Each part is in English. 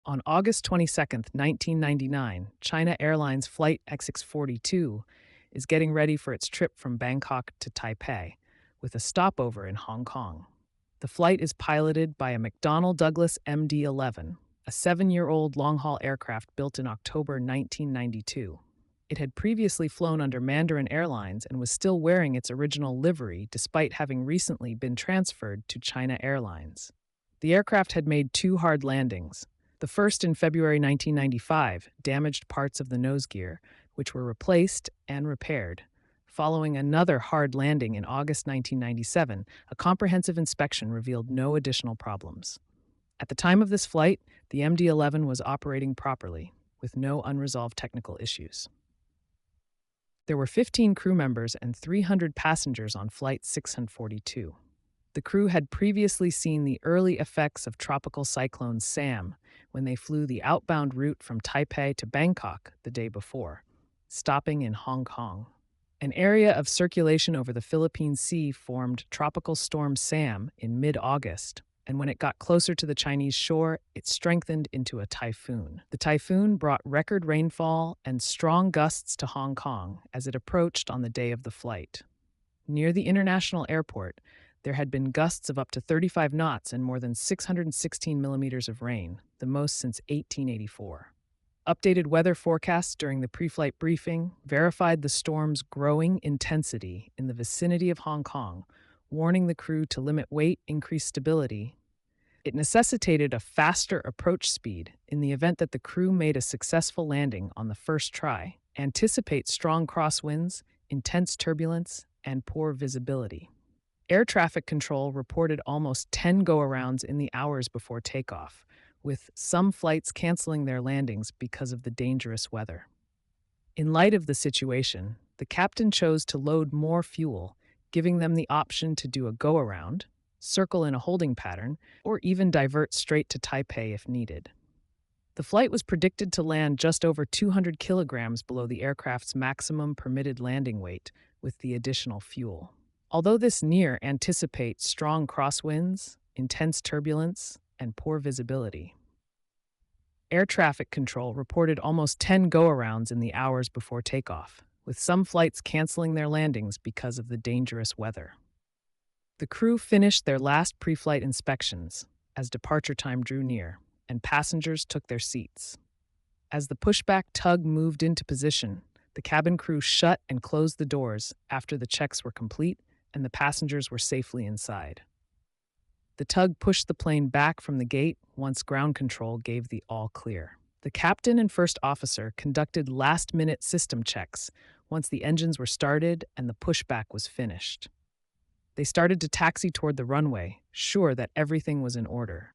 On August 22, 1999, China Airlines Flight X642 is getting ready for its trip from Bangkok to Taipei, with a stopover in Hong Kong. The flight is piloted by a McDonnell Douglas MD-11, a 7-year-old long-haul aircraft built in October 1992. It had previously flown under Mandarin Airlines and was still wearing its original livery despite having recently been transferred to China Airlines. The aircraft had made 2 hard landings. The first in February 1995 damaged parts of the nose gear, which were replaced and repaired. Following another hard landing in August 1997, a comprehensive inspection revealed no additional problems. At the time of this flight, the MD-11 was operating properly, with no unresolved technical issues. There were 15 crew members and 300 passengers on Flight 642. The crew had previously seen the early effects of Tropical Cyclone Sam when they flew the outbound route from Taipei to Bangkok the day before, stopping in Hong Kong. An area of circulation over the Philippine Sea formed Tropical Storm Sam in mid-August, and when it got closer to the Chinese shore, it strengthened into a typhoon. The typhoon brought record rainfall and strong gusts to Hong Kong as it approached on the day of the flight. Near the international airport, there had been gusts of up to 35 knots and more than 616 millimeters of rain, the most since 1884. Updated weather forecasts during the pre-flight briefing verified the storm's growing intensity in the vicinity of Hong Kong, warning the crew to limit weight, increase stability. It necessitated a faster approach speed in the event that the crew made a successful landing on the first try. Anticipate strong crosswinds, intense turbulence, and poor visibility. Air traffic control reported almost 10 go-arounds in the hours before takeoff, with some flights canceling their landings because of the dangerous weather. In light of the situation, the captain chose to load more fuel, giving them the option to do a go-around, circle in a holding pattern, or even divert straight to Taipei if needed. The flight was predicted to land just over 200 kilograms below the aircraft's maximum permitted landing weight with the additional fuel. Although this near anticipates strong crosswinds, intense turbulence, and poor visibility. Air traffic control reported almost 10 go-arounds in the hours before takeoff, with some flights canceling their landings because of the dangerous weather. The crew finished their last pre-flight inspections as departure time drew near, and passengers took their seats. As the pushback tug moved into position, the cabin crew shut and closed the doors after the checks were complete and the passengers were safely inside. The tug pushed the plane back from the gate once ground control gave the all clear. The captain and first officer conducted last-minute system checks once the engines were started and the pushback was finished. They started to taxi toward the runway, sure that everything was in order.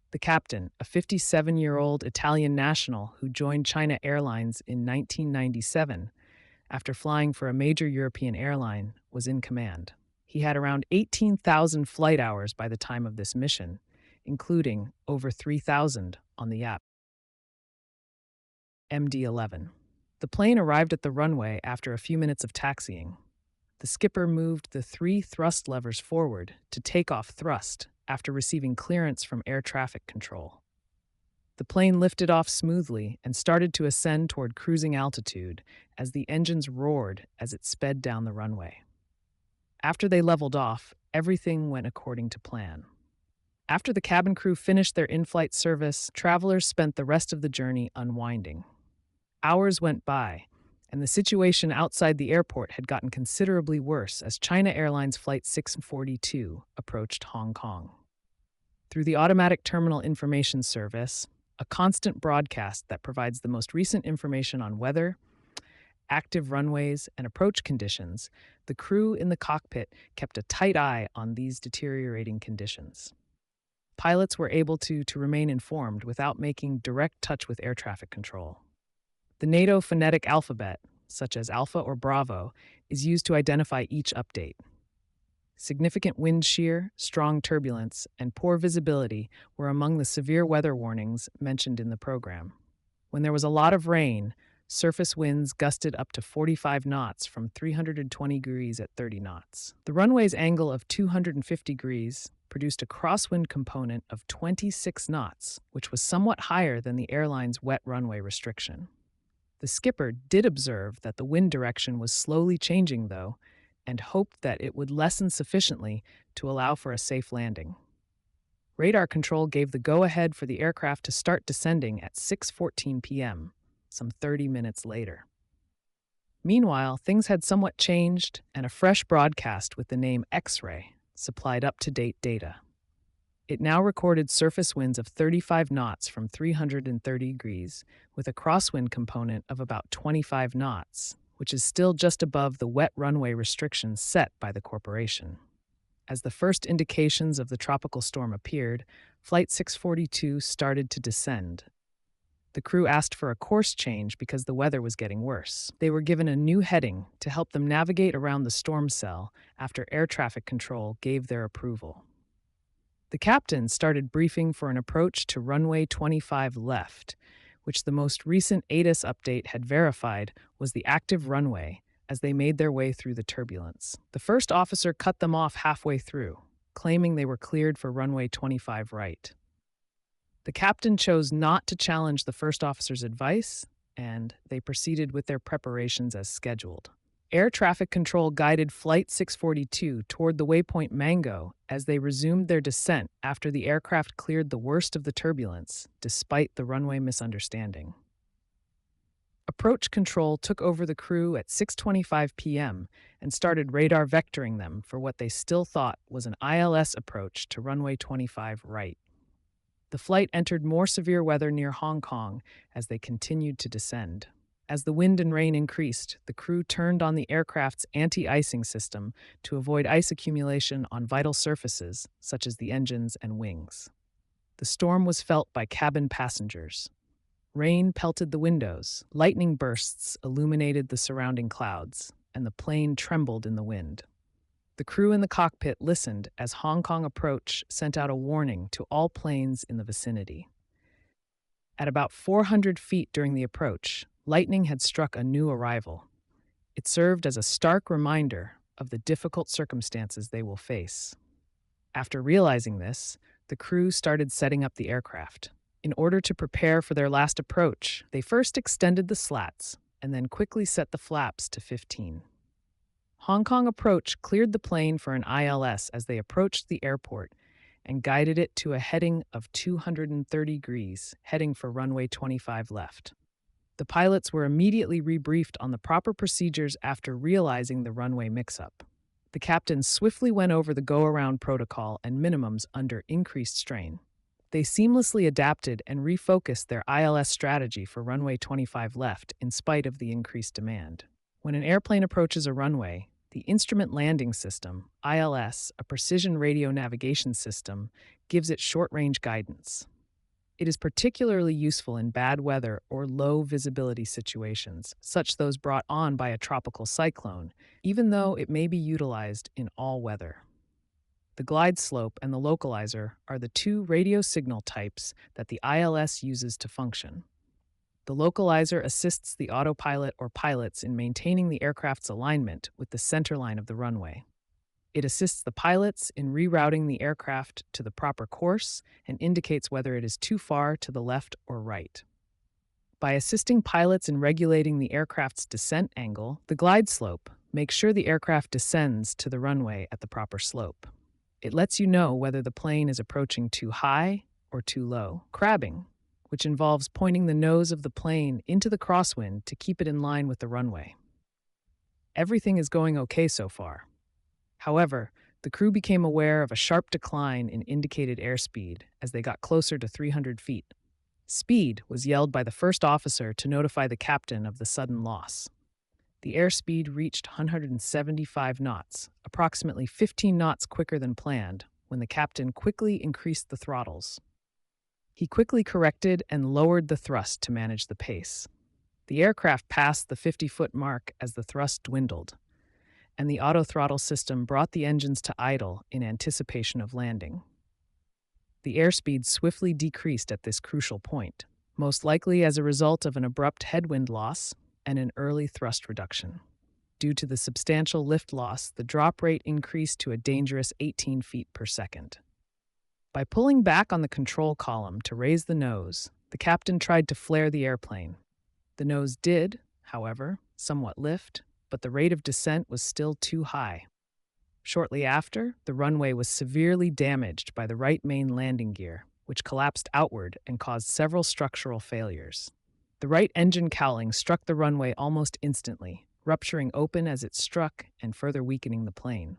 The captain, a 57-year-old Italian national who joined China Airlines in 1997, after flying for a major European airline, was in command. He had around 18,000 flight hours by the time of this mission, including over 3,000 on the MD-11. The plane arrived at the runway after a few minutes of taxiing. The skipper moved the 3 thrust levers forward to takeoff thrust after receiving clearance from air traffic control. The plane lifted off smoothly and started to ascend toward cruising altitude as the engines roared as it sped down the runway. After they leveled off, everything went according to plan. After the cabin crew finished their in-flight service, travelers spent the rest of the journey unwinding. Hours went by, and the situation outside the airport had gotten considerably worse as China Airlines Flight 642 approached Hong Kong. Through the Automatic Terminal Information Service, a constant broadcast that provides the most recent information on weather, active runways, and approach conditions, the crew in the cockpit kept a tight eye on these deteriorating conditions. Pilots were able to remain informed without making direct touch with air traffic control. The NATO phonetic alphabet, such as Alpha or Bravo, is used to identify each update. Significant wind shear, strong turbulence, and poor visibility were among the severe weather warnings mentioned in the program. When there was a lot of rain, surface winds gusted up to 45 knots from 320 degrees at 30 knots. The runway's angle of 250 degrees produced a crosswind component of 26 knots, which was somewhat higher than the airline's wet runway restriction. The skipper did observe that the wind direction was slowly changing, though, and hoped that it would lessen sufficiently to allow for a safe landing. Radar control gave the go-ahead for the aircraft to start descending at 6:14 p.m., some 30 minutes later. Meanwhile, things had somewhat changed, and a fresh broadcast with the name X-ray supplied up-to-date data. It now recorded surface winds of 35 knots from 330 degrees, with a crosswind component of about 25 knots, which is still just above the wet runway restrictions set by the corporation. As the first indications of the tropical storm appeared, Flight 642 started to descend. The crew asked for a course change because the weather was getting worse. They were given a new heading to help them navigate around the storm cell after air traffic control gave their approval. The captain started briefing for an approach to runway 25 left, which the most recent ATIS update had verified was the active runway as they made their way through the turbulence. The first officer cut them off halfway through, claiming they were cleared for runway 25 right. The captain chose not to challenge the first officer's advice, and they proceeded with their preparations as scheduled. Air traffic control guided Flight 642 toward the waypoint Mango as they resumed their descent after the aircraft cleared the worst of the turbulence, despite the runway misunderstanding. Approach control took over the crew at 6:25 p.m. and started radar vectoring them for what they still thought was an ILS approach to runway 25 right. The flight entered more severe weather near Hong Kong as they continued to descend. As the wind and rain increased, the crew turned on the aircraft's anti-icing system to avoid ice accumulation on vital surfaces, such as the engines and wings. The storm was felt by cabin passengers. Rain pelted the windows, lightning bursts illuminated the surrounding clouds, and the plane trembled in the wind. The crew in the cockpit listened as Hong Kong Approach sent out a warning to all planes in the vicinity. At about 400 feet during the approach, lightning had struck a new arrival. It served as a stark reminder of the difficult circumstances they will face. After realizing this, the crew started setting up the aircraft. In order to prepare for their last approach, they first extended the slats and then quickly set the flaps to 15. Hong Kong Approach cleared the plane for an ILS as they approached the airport and guided it to a heading of 230 degrees, heading for runway 25 left. The pilots were immediately rebriefed on the proper procedures after realizing the runway mix-up. The captain swiftly went over the go-around protocol and minimums under increased strain. They seamlessly adapted and refocused their ILS strategy for runway 25 left in spite of the increased demand. When an airplane approaches a runway, the Instrument Landing System, ILS, a precision radio navigation system, gives it short-range guidance. It is particularly useful in bad weather or low visibility situations, such those brought on by a tropical cyclone, even though it may be utilized in all weather. The glide slope and the localizer are the two radio signal types that the ILS uses to function. The localizer assists the autopilot or pilots in maintaining the aircraft's alignment with the center line of the runway. It assists the pilots in rerouting the aircraft to the proper course and indicates whether it is too far to the left or right. By assisting pilots in regulating the aircraft's descent angle, the glide slope makes sure the aircraft descends to the runway at the proper slope. It lets you know whether the plane is approaching too high or too low. Crabbing, which involves pointing the nose of the plane into the crosswind to keep it in line with the runway. Everything is going okay so far. However, the crew became aware of a sharp decline in indicated airspeed as they got closer to 300 feet. Speed was yelled by the first officer to notify the captain of the sudden loss. The airspeed reached 175 knots, approximately 15 knots quicker than planned, when the captain quickly increased the throttles. He quickly corrected and lowered the thrust to manage the pace. The aircraft passed the 50-foot mark as the thrust dwindled, and the auto-throttle system brought the engines to idle in anticipation of landing. The airspeed swiftly decreased at this crucial point, most likely as a result of an abrupt headwind loss and an early thrust reduction. Due to the substantial lift loss, the drop rate increased to a dangerous 18 feet per second. By pulling back on the control column to raise the nose, the captain tried to flare the airplane. The nose did, however, somewhat lift, but the rate of descent was still too high. Shortly after, the runway was severely damaged by the right main landing gear, which collapsed outward and caused several structural failures. The right engine cowling struck the runway almost instantly, rupturing open as it struck and further weakening the plane.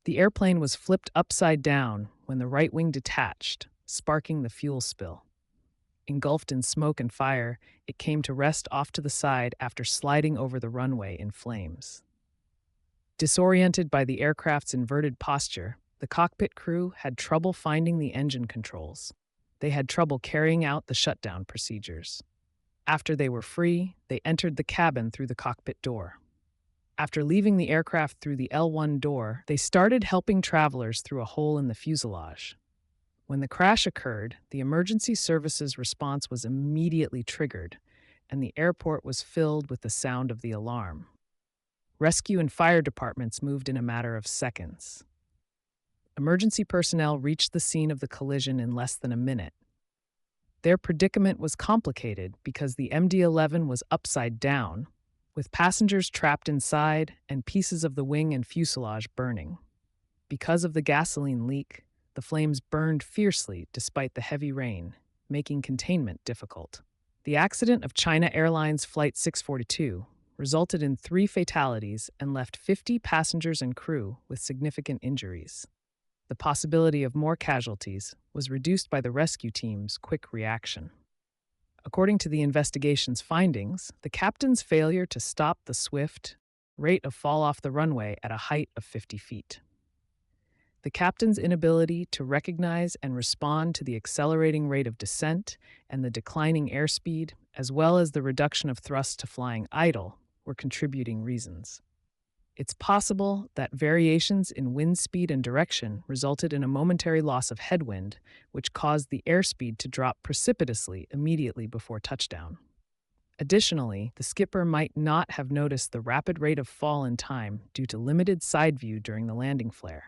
The airplane was flipped upside down when the right wing detached, sparking the fuel spill. Engulfed in smoke and fire, it came to rest off to the side after sliding over the runway in flames. Disoriented by the aircraft's inverted posture, the cockpit crew had trouble finding the engine controls. They had trouble carrying out the shutdown procedures. After they were free, they entered the cabin through the cockpit door. After leaving the aircraft through the L1 door, they started helping travelers through a hole in the fuselage. When the crash occurred, the emergency services response was immediately triggered, and the airport was filled with the sound of the alarm. Rescue and fire departments moved in a matter of seconds. Emergency personnel reached the scene of the collision in less than a minute. Their predicament was complicated because the MD-11 was upside down, with passengers trapped inside and pieces of the wing and fuselage burning. Because of the gasoline leak, the flames burned fiercely despite the heavy rain, making containment difficult. The accident of China Airlines Flight 642 resulted in 3 fatalities and left 50 passengers and crew with significant injuries. The possibility of more casualties was reduced by the rescue team's quick reaction. According to the investigation's findings, the captain's failure to stop the swift rate of fall off the runway at a height of 50 feet. The captain's inability to recognize and respond to the accelerating rate of descent and the declining airspeed, as well as the reduction of thrust to flying idle, were contributing reasons. It's possible that variations in wind speed and direction resulted in a momentary loss of headwind, which caused the airspeed to drop precipitously immediately before touchdown. Additionally, the skipper might not have noticed the rapid rate of fall in time due to limited side view during the landing flare.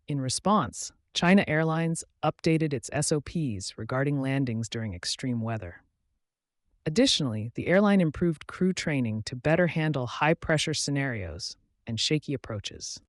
In response, China Airlines updated its SOPs regarding landings during extreme weather. Additionally, the airline improved crew training to better handle high-pressure scenarios and shaky approaches.